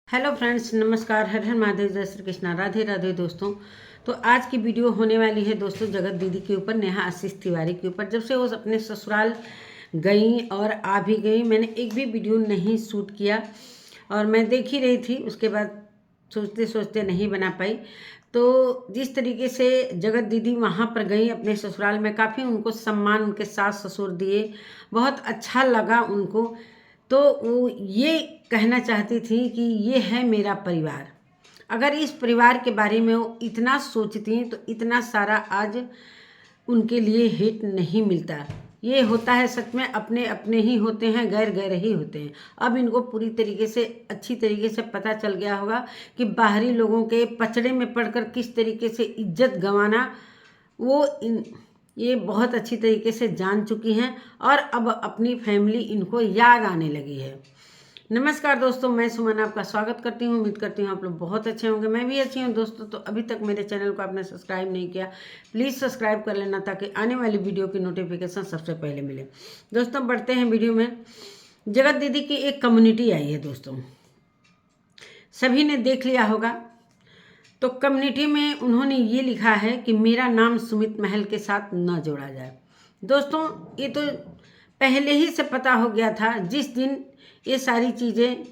Hello friends, नमस्कार। हर हर महादेव, जय श्री कृष्णा, राधे राधे दोस्तों। तो आज की वीडियो होने वाली है दोस्तों जगत दीदी के ऊपर, नेहा आशीष तिवारी के ऊपर। जब से वो अपने ससुराल गई और आ भी गई, मैंने एक भी वीडियो नहीं शूट किया और मैं देख ही रही थी। उसके बाद सोचते सोचते नहीं बना पाई। तो जिस तरीके से जगत दीदी वहाँ पर गई अपने ससुराल में, काफ़ी उनको सम्मान उनके सास ससुर दिए, बहुत अच्छा लगा उनको। तो वो ये कहना चाहती थी कि ये है मेरा परिवार। अगर इस परिवार के बारे में वो इतना सोचती हैं तो इतना सारा आज उनके लिए हिट नहीं मिलता। ये होता है सच में, अपने अपने ही होते हैं, गैर गैर ही होते हैं। अब इनको पूरी तरीके से अच्छी तरीके से पता चल गया होगा कि बाहरी लोगों के पचड़े में पड़कर किस तरीके से इज्जत गंवाना ये बहुत अच्छी तरीके से जान चुकी हैं और अब अपनी फैमिली इनको याद आने लगी है। नमस्कार दोस्तों, मैं सुमन आपका स्वागत करती हूँ। उम्मीद करती हूँ आप लोग बहुत अच्छे होंगे, मैं भी अच्छी हूँ दोस्तों। तो अभी तक मेरे चैनल को आपने सब्सक्राइब नहीं किया, प्लीज़ सब्सक्राइब कर लेना ताकि आने वाली वीडियो की नोटिफिकेशन सबसे पहले मिले। दोस्तों बढ़ते हैं वीडियो में। जगत दीदी की एक कम्युनिटी आई है दोस्तों, सभी ने देख लिया होगा। तो कम्युनिटी में उन्होंने ये लिखा है कि मेरा नाम सुमित महल के साथ न जोड़ा जाए। दोस्तों ये तो पहले ही से पता हो गया था। जिस दिन ये सारी चीज़ें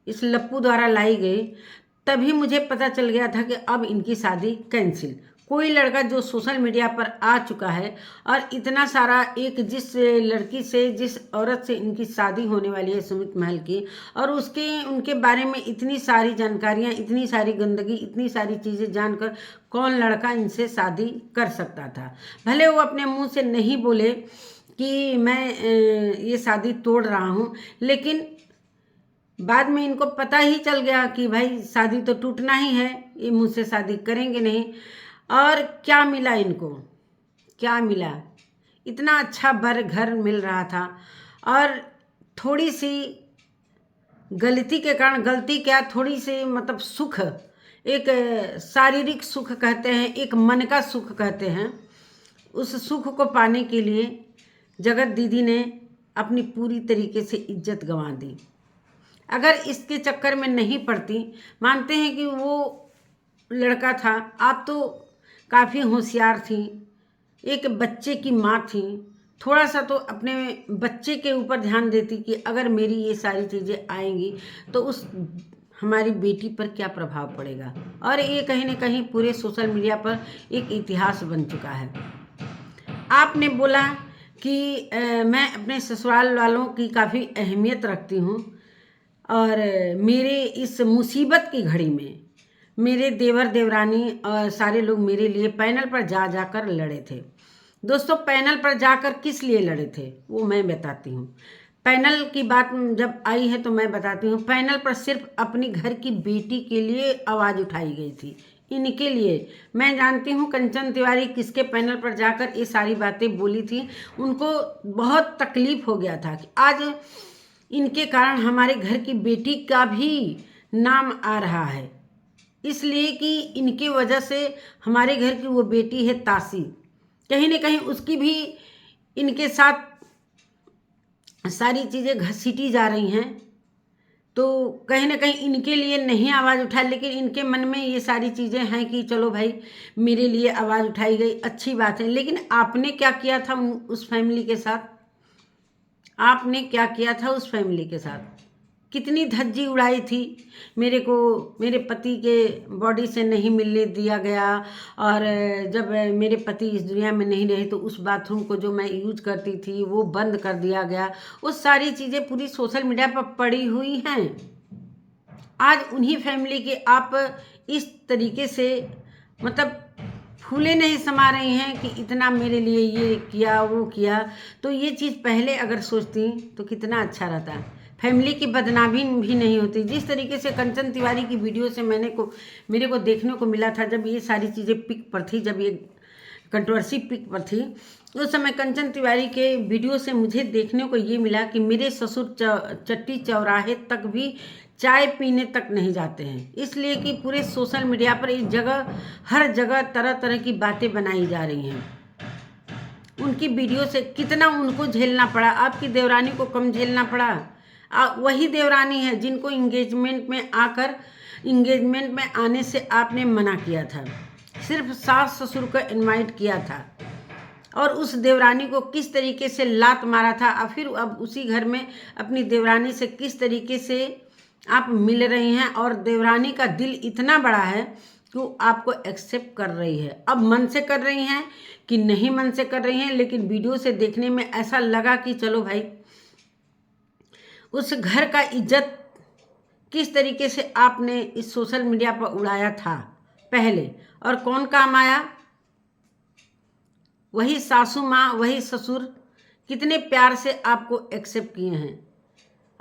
इस लप्पू द्वारा लाई गई, तभी मुझे पता चल गया था कि अब इनकी शादी कैंसिल। कोई लड़का जो सोशल मीडिया पर आ चुका है और इतना सारा जिस लड़की से, जिस औरत से इनकी शादी होने वाली है सुमित महल की, और उनके बारे में इतनी सारी जानकारियां, इतनी सारी गंदगी, इतनी सारी चीज़ें जानकर कौन लड़का इनसे शादी कर सकता था। भले वो अपने मुंह से नहीं बोले कि मैं ये शादी तोड़ रहा हूँ, लेकिन बाद में इनको पता ही चल गया कि भाई शादी तो टूटना ही है, ये मुझसे शादी करेंगे नहीं। और क्या मिला इनको, क्या मिला? इतना अच्छा बर घर मिल रहा था और थोड़ी सी गलती के कारण, गलती क्या, थोड़ी सी मतलब सुख, एक शारीरिक सुख कहते हैं, एक मन का सुख कहते हैं, उस सुख को पाने के लिए जगत दीदी ने अपनी पूरी तरीके से इज्जत गंवा दी। अगर इसके चक्कर में नहीं पड़ती, मानते हैं कि वो लड़का था, आप तो काफ़ी होशियार थी, एक बच्चे की माँ थी, थोड़ा सा तो अपने बच्चे के ऊपर ध्यान देती कि अगर मेरी ये सारी चीज़ें आएंगी तो उस हमारी बेटी पर क्या प्रभाव पड़ेगा। और ये कहीं ना कहीं पूरे सोशल मीडिया पर एक इतिहास बन चुका है। आपने बोला कि मैं अपने ससुराल वालों की काफ़ी अहमियत रखती हूँ और मेरे इस मुसीबत की घड़ी में मेरे देवर देवरानी और सारे लोग मेरे लिए पैनल पर जाकर लड़े थे। दोस्तों पैनल पर जाकर किस लिए लड़े थे वो मैं बताती हूँ। पैनल की बात जब आई है तो मैं बताती हूँ। पैनल पर सिर्फ अपनी घर की बेटी के लिए आवाज़ उठाई गई थी, इनके लिए। मैं जानती हूँ कंचन तिवारी किसके पैनल पर जाकर ये सारी बातें बोली थी। उनको बहुत तकलीफ हो गया था कि आज इनके कारण हमारे घर की बेटी का भी नाम आ रहा है, इसलिए कि इनके वजह से हमारे घर की वो बेटी है तासी, कहीं ना कहीं उसकी भी इनके साथ सारी चीज़ें घसीटी जा रही हैं। तो कहीं ना कहीं इनके लिए नहीं आवाज़ उठा, लेकिन इनके मन में ये सारी चीज़ें हैं कि चलो भाई मेरे लिए आवाज़ उठाई गई, अच्छी बात है। लेकिन आपने क्या किया था उस फैमिली के साथ? आपने क्या किया था उस फैमिली के साथ? कितनी धज्जी उड़ाई थी। मेरे को मेरे पति के बॉडी से नहीं मिलने दिया गया, और जब मेरे पति इस दुनिया में नहीं रहे तो उस बाथरूम को जो मैं यूज करती थी वो बंद कर दिया गया। वो सारी चीज़ें पूरी सोशल मीडिया पर पड़ी हुई हैं। आज उन्हीं फैमिली के आप इस तरीके से मतलब फूले नहीं समा रही हैं कि इतना मेरे लिए ये किया वो किया। तो ये चीज़ पहले अगर सोचती तो कितना अच्छा रहता, फैमिली की बदनामी भी नहीं होती। जिस तरीके से कंचन तिवारी की वीडियो से मेरे को देखने को मिला था, जब ये सारी चीज़ें पिक पर थी, जब ये कंट्रोवर्सी पिक पर थी, उस समय कंचन तिवारी के वीडियो से मुझे देखने को ये मिला कि मेरे ससुर चट्टी चौराहे तक भी चाय पीने तक नहीं जाते हैं, इसलिए कि पूरे सोशल मीडिया पर इस जगह हर जगह तरह तरह की बातें बनाई जा रही हैं। उनकी वीडियो से कितना उनको झेलना पड़ा, आपकी देवरानी को कम झेलना पड़ा। वही देवरानी है जिनको इंगेजमेंट में आने से आपने मना किया था, सिर्फ सास ससुर को इनवाइट किया था, और उस देवरानी को किस तरीके से लात मारा था, और फिर अब उसी घर में अपनी देवरानी से किस तरीके से आप मिल रही हैं, और देवरानी का दिल इतना बड़ा है कि वो आपको एक्सेप्ट कर रही है। अब मन से कर रही हैं कि नहीं मन से कर रही हैं, लेकिन वीडियो से देखने में ऐसा लगा कि चलो भाई, उस घर का इज्जत किस तरीके से आपने इस सोशल मीडिया पर उड़ाया था पहले, और कौन काम आया, वही सासू माँ, वही ससुर कितने प्यार से आपको एक्सेप्ट किए हैं।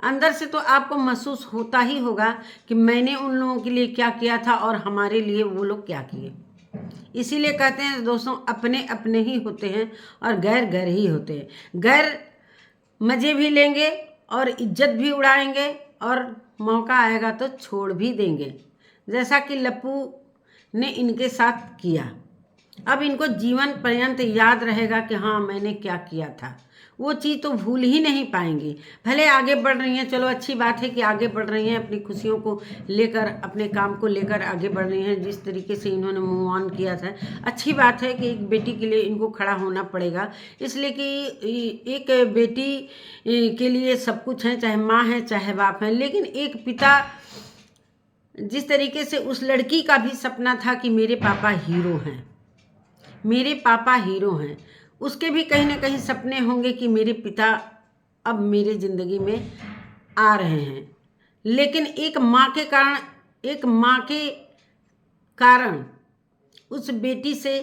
अंदर से तो आपको महसूस होता ही होगा कि मैंने उन लोगों के लिए क्या किया था और हमारे लिए वो लोग क्या किए। इसीलिए कहते हैं दोस्तों, अपने अपने ही होते हैं और गैर गैर ही होते हैं। गैर मज़े भी लेंगे और इज्जत भी उड़ाएंगे, और मौका आएगा तो छोड़ भी देंगे, जैसा कि लप्पू ने इनके साथ किया। अब इनको जीवन पर्यंत याद रहेगा कि हाँ, मैंने क्या किया था। वो चीज़ तो भूल ही नहीं पाएंगी। भले आगे बढ़ रही हैं, चलो अच्छी बात है कि आगे बढ़ रही हैं, अपनी खुशियों को लेकर, अपने काम को लेकर आगे बढ़ रही हैं। जिस तरीके से इन्होंने मूव ऑन किया था, अच्छी बात है कि एक बेटी के लिए इनको खड़ा होना पड़ेगा, इसलिए कि एक बेटी के लिए सब कुछ है, चाहे माँ है चाहे बाप है। लेकिन एक पिता, जिस तरीके से उस लड़की का भी सपना था कि मेरे पापा हीरो हैं, मेरे पापा हीरो हैं, उसके भी कहीं ना कहीं सपने होंगे कि मेरे पिता अब मेरे ज़िंदगी में आ रहे हैं। लेकिन एक माँ के कारण उस बेटी से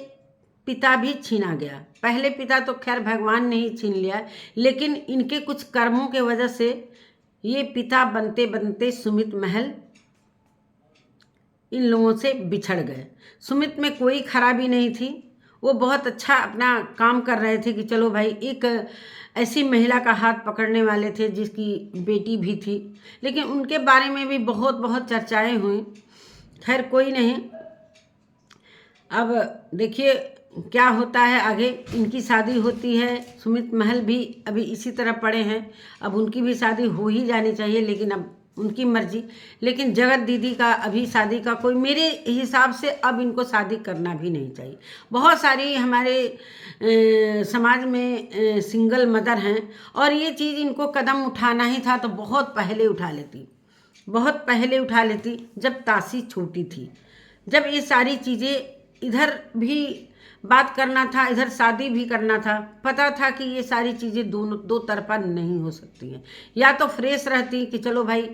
पिता भी छीना गया। पहले पिता तो खैर भगवान ने ही छीन लिया, लेकिन इनके कुछ कर्मों के वजह से ये पिता बनते बनते सुमित महल इन लोगों से बिछड़ गए। सुमित में कोई खराबी नहीं थी, वो बहुत अच्छा अपना काम कर रहे थे कि चलो भाई, एक ऐसी महिला का हाथ पकड़ने वाले थे जिसकी बेटी भी थी, लेकिन उनके बारे में भी बहुत बहुत चर्चाएं हुई। खैर कोई नहीं, अब देखिए क्या होता है आगे। इनकी शादी होती है, सुमित महल भी अभी इसी तरह पड़े हैं, अब उनकी भी शादी हो ही जानी चाहिए, लेकिन अब उनकी मर्जी। लेकिन जगत दीदी का अभी शादी का कोई, मेरे हिसाब से अब इनको शादी करना भी नहीं चाहिए। बहुत सारी हमारे समाज में सिंगल मदर हैं, और ये चीज़ इनको कदम उठाना ही था तो बहुत पहले उठा लेती, बहुत पहले उठा लेती, जब तासी छोटी थी, जब ये सारी चीज़ें इधर भी बात करना था, इधर शादी भी करना था। पता था कि ये सारी चीज़ें दो तरफा नहीं हो सकती हैं। या तो फ्रेश रहती कि चलो भाई,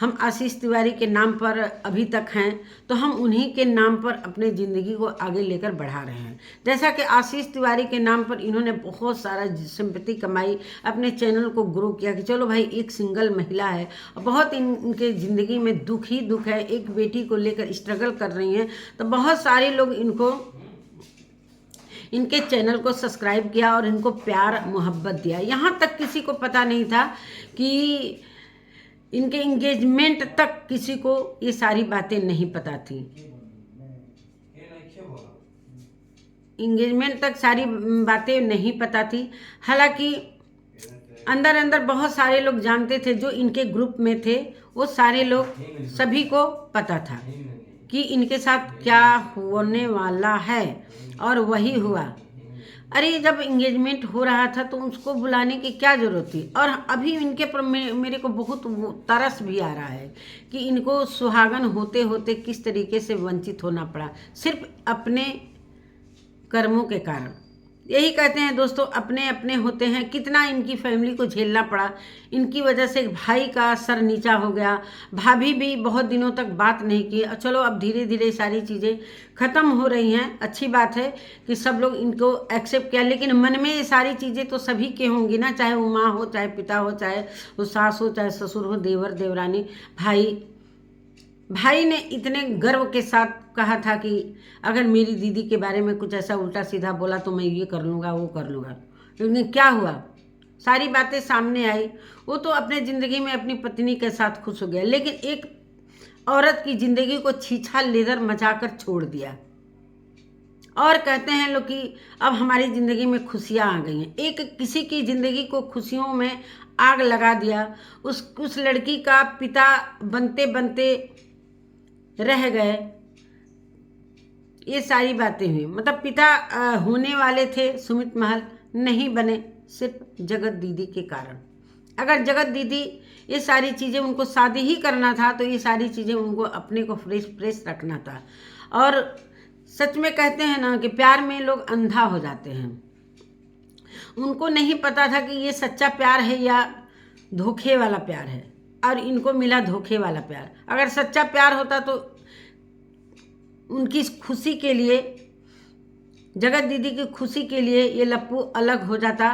हम आशीष तिवारी के नाम पर अभी तक हैं, तो हम उन्हीं के नाम पर अपने ज़िंदगी को आगे लेकर बढ़ा रहे हैं। जैसा कि आशीष तिवारी के नाम पर इन्होंने बहुत सारा सिंपैथी कमाई, अपने चैनल को ग्रो किया कि चलो भाई, एक सिंगल महिला है, बहुत इनके ज़िंदगी में दुख ही दुख है, एक बेटी को लेकर स्ट्रगल कर रही हैं, तो बहुत सारे लोग इनके चैनल को सब्सक्राइब किया और इनको प्यार मोहब्बत दिया। यहाँ तक किसी को पता नहीं था कि इनके इंगेजमेंट तक किसी को ये सारी बातें नहीं पता थी। इंगेजमेंट तक सारी बातें नहीं पता थी। हालांकि अंदर अंदर बहुत सारे लोग जानते थे, जो इनके ग्रुप में थे, वो सारे लोग, सभी को पता था कि इनके साथ क्या होने वाला है, और वही हुआ। अरे जब इंगेजमेंट हो रहा था तो उसको बुलाने की क्या ज़रूरत थी। और अभी इनके पर मेरे को बहुत तरस भी आ रहा है कि इनको सुहागन होते होते किस तरीके से वंचित होना पड़ा, सिर्फ अपने कर्मों के कारण। यही कहते हैं दोस्तों, अपने अपने होते हैं। कितना इनकी फैमिली को झेलना पड़ा, इनकी वजह से भाई का सर नीचा हो गया, भाभी भी बहुत दिनों तक बात नहीं की। चलो अब धीरे धीरे सारी चीज़ें ख़त्म हो रही हैं। अच्छी बात है कि सब लोग इनको एक्सेप्ट किया, लेकिन मन में ये सारी चीज़ें तो सभी के होंगी ना, चाहे वो माँ हो, चाहे पिता हो, चाहे वो सास हो, चाहे ससुर हो, देवर देवरानी, भाई ने इतने गर्व के साथ कहा था कि अगर मेरी दीदी के बारे में कुछ ऐसा उल्टा सीधा बोला तो मैं ये कर लूँगा, वो कर लूँगा। लेकिन क्या हुआ, सारी बातें सामने आई। वो तो अपने ज़िंदगी में अपनी पत्नी के साथ खुश हो गया, लेकिन एक औरत की ज़िंदगी को छीछा लेदर मचाकर छोड़ दिया। और कहते हैं लोग कि अब हमारी ज़िंदगी में खुशियाँ आ गई हैं। एक किसी की ज़िंदगी को खुशियों में आग लगा दिया, उस लड़की का पिता बनते बनते रह गए, ये सारी बातें हुई। मतलब पिता होने वाले थे सुमित महल, नहीं बने सिर्फ जगत दीदी के कारण। अगर जगत दीदी ये सारी चीज़ें, उनको शादी ही करना था तो ये सारी चीज़ें उनको अपने को फ्रेश रखना था। और सच में कहते हैं ना कि प्यार में लोग अंधा हो जाते हैं। उनको नहीं पता था कि ये सच्चा प्यार है या धोखे वाला प्यार है, और इनको मिला धोखे वाला प्यार। अगर सच्चा प्यार होता तो उनकी खुशी के लिए, जगत दीदी की खुशी के लिए ये लप्पू अलग हो जाता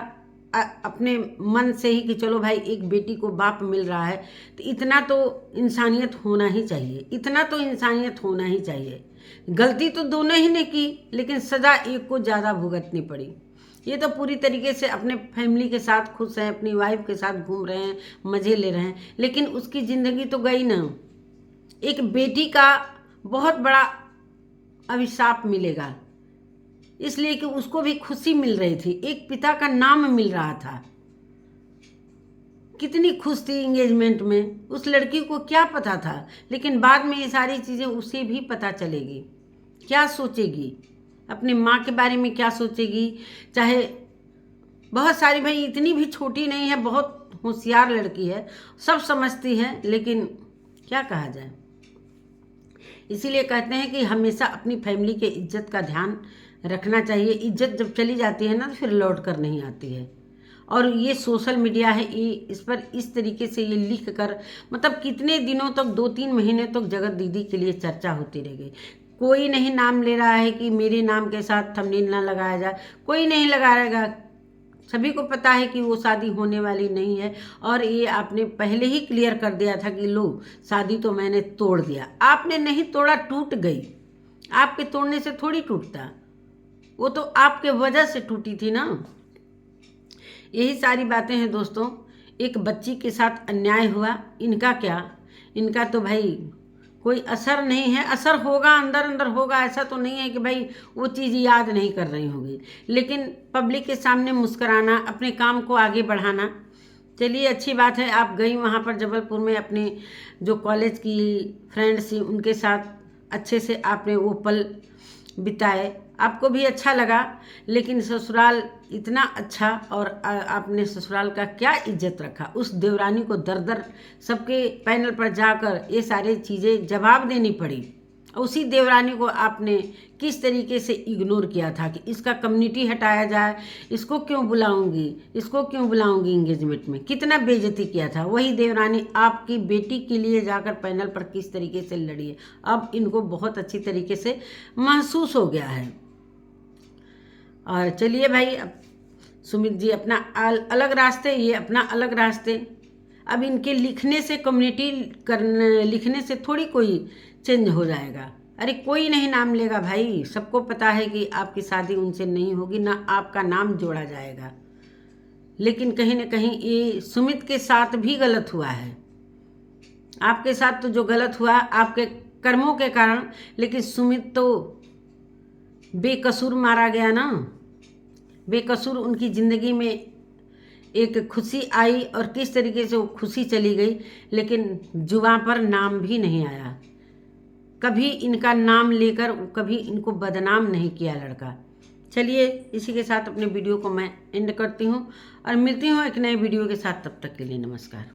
अपने मन से ही कि चलो भाई एक बेटी को बाप मिल रहा है, तो इतना तो इंसानियत होना ही चाहिए, इतना तो इंसानियत होना ही चाहिए। गलती तो दोनों ही ने की, लेकिन सज़ा एक को ज़्यादा भुगतनी पड़ी। ये तो पूरी तरीके से अपने फैमिली के साथ खुश हैं, अपनी वाइफ के साथ घूम रहे हैं, मज़े ले रहे हैं, लेकिन उसकी ज़िंदगी तो गई ना। एक बेटी का बहुत बड़ा अभिशाप मिलेगा, इसलिए कि उसको भी खुशी मिल रही थी, एक पिता का नाम मिल रहा था। कितनी खुश थी इंगेजमेंट में, उस लड़की को क्या पता था। लेकिन बाद में ये सारी चीज़ें उसे भी पता चलेगी। क्या सोचेगी, अपने माँ के बारे में क्या सोचेगी। चाहे बहुत सारी, भाई इतनी भी छोटी नहीं है, बहुत होशियार लड़की है, सब समझती है, लेकिन क्या कहा जाए। इसीलिए कहते हैं कि हमेशा अपनी फैमिली के इज्जत का ध्यान रखना चाहिए। इज्जत जब चली जाती है ना तो फिर लौट कर नहीं आती है। और ये सोशल मीडिया है, ये इस पर इस तरीके से ये लिख कर, मतलब कितने दिनों तक, 2-3 महीने तक जगत दीदी के लिए चर्चा होती रह गई। कोई नहीं नाम ले रहा है कि मेरे नाम के साथ थंबनेल ना लगाया जाए, कोई नहीं लगाएगा। सभी को पता है कि वो शादी होने वाली नहीं है, और ये आपने पहले ही क्लियर कर दिया था कि लो शादी तो मैंने तोड़ दिया। आपने नहीं तोड़ा, टूट गई। आपके तोड़ने से थोड़ी टूटता, वो तो आपके वजह से टूटी थी ना। यही सारी बातें हैं दोस्तों। एक बच्ची के साथ अन्याय हुआ, इनका क्या, इनका तो भाई कोई असर नहीं है। असर होगा, अंदर अंदर होगा, ऐसा तो नहीं है कि भाई वो चीज़ याद नहीं कर रही होगी, लेकिन पब्लिक के सामने मुस्कराना, अपने काम को आगे बढ़ाना, चलिए अच्छी बात है। आप गई वहाँ पर जबलपुर में, अपने जो कॉलेज की फ्रेंड्स थी उनके साथ अच्छे से आपने वो पल बिताए, आपको भी अच्छा लगा। लेकिन ससुराल इतना अच्छा, और आपने ससुराल का क्या इज्जत रखा। उस देवरानी को दर दर सबके पैनल पर जाकर ये सारी चीज़ें जवाब देनी पड़ी। उसी देवरानी को आपने किस तरीके से इग्नोर किया था कि इसका कम्युनिटी हटाया जाए, इसको क्यों बुलाऊंगी, इसको क्यों बुलाऊंगी इंगेजमेंट में, कितना बेइज्जती किया था। वही देवरानी आपकी बेटी के लिए जाकर पैनल पर किस तरीके से लड़ी है। अब इनको बहुत अच्छी तरीके से महसूस हो गया है। और चलिए भाई, अब सुमित जी अपना अलग रास्ते, ये अपना अलग रास्ते। अब इनके लिखने से, कम्युनिटी करने लिखने से थोड़ी कोई चेंज हो जाएगा। अरे कोई नहीं नाम लेगा भाई, सबको पता है कि आपकी शादी उनसे नहीं होगी, ना आपका नाम जोड़ा जाएगा। लेकिन कहीं ना कहीं ये सुमित के साथ भी गलत हुआ है। आपके साथ तो जो गलत हुआ आपके कर्मों के कारण, लेकिन सुमित तो बेकसूर मारा गया ना। बेकसूर उनकी ज़िंदगी में एक खुशी आई, और किस तरीके से वो खुशी चली गई, लेकिन जुबां पर नाम भी नहीं आया। कभी इनका नाम लेकर कभी इनको बदनाम नहीं किया लड़का। चलिए इसी के साथ अपने वीडियो को मैं एंड करती हूँ, और मिलती हूँ एक नए वीडियो के साथ। तब तक के लिए नमस्कार।